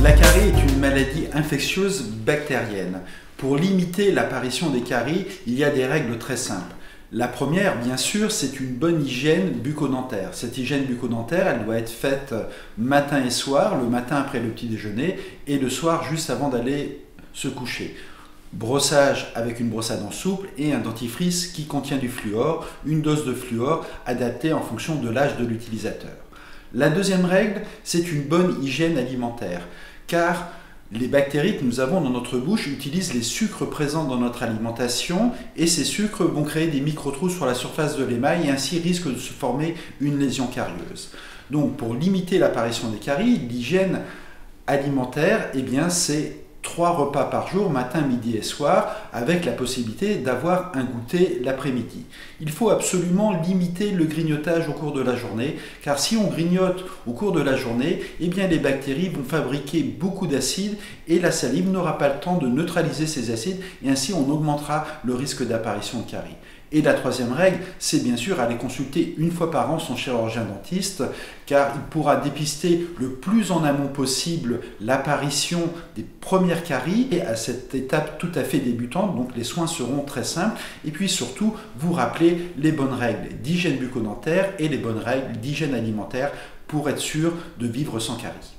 La carie est une maladie infectieuse bactérienne. Pour limiter l'apparition des caries, il y a des règles très simples. La première, bien sûr, c'est une bonne hygiène bucco-dentaire. Cette hygiène bucco-dentaire, elle doit être faite matin et soir, le matin après le petit déjeuner et le soir juste avant d'aller se coucher. Brossage avec une brosse à dents souple et un dentifrice qui contient du fluor, une dose de fluor adaptée en fonction de l'âge de l'utilisateur. La deuxième règle, c'est une bonne hygiène alimentaire, car les bactéries que nous avons dans notre bouche utilisent les sucres présents dans notre alimentation et ces sucres vont créer des micro-trous sur la surface de l'émail et ainsi risquent de se former une lésion carieuse. Donc pour limiter l'apparition des caries, l'hygiène alimentaire, c'est 3 repas par jour, matin, midi et soir, avec la possibilité d'avoir un goûter l'après-midi. Il faut absolument limiter le grignotage au cours de la journée, car si on grignote au cours de la journée, les bactéries vont fabriquer beaucoup d'acides et la salive n'aura pas le temps de neutraliser ces acides et ainsi on augmentera le risque d'apparition de caries. Et la troisième règle, c'est bien sûr aller consulter une fois par an son chirurgien dentiste, car il pourra dépister le plus en amont possible l'apparition des premières caries et à cette étape tout à fait débutante, donc les soins seront très simples. Et puis surtout, vous rappeler les bonnes règles d'hygiène bucco-dentaire et les bonnes règles d'hygiène alimentaire pour être sûr de vivre sans caries.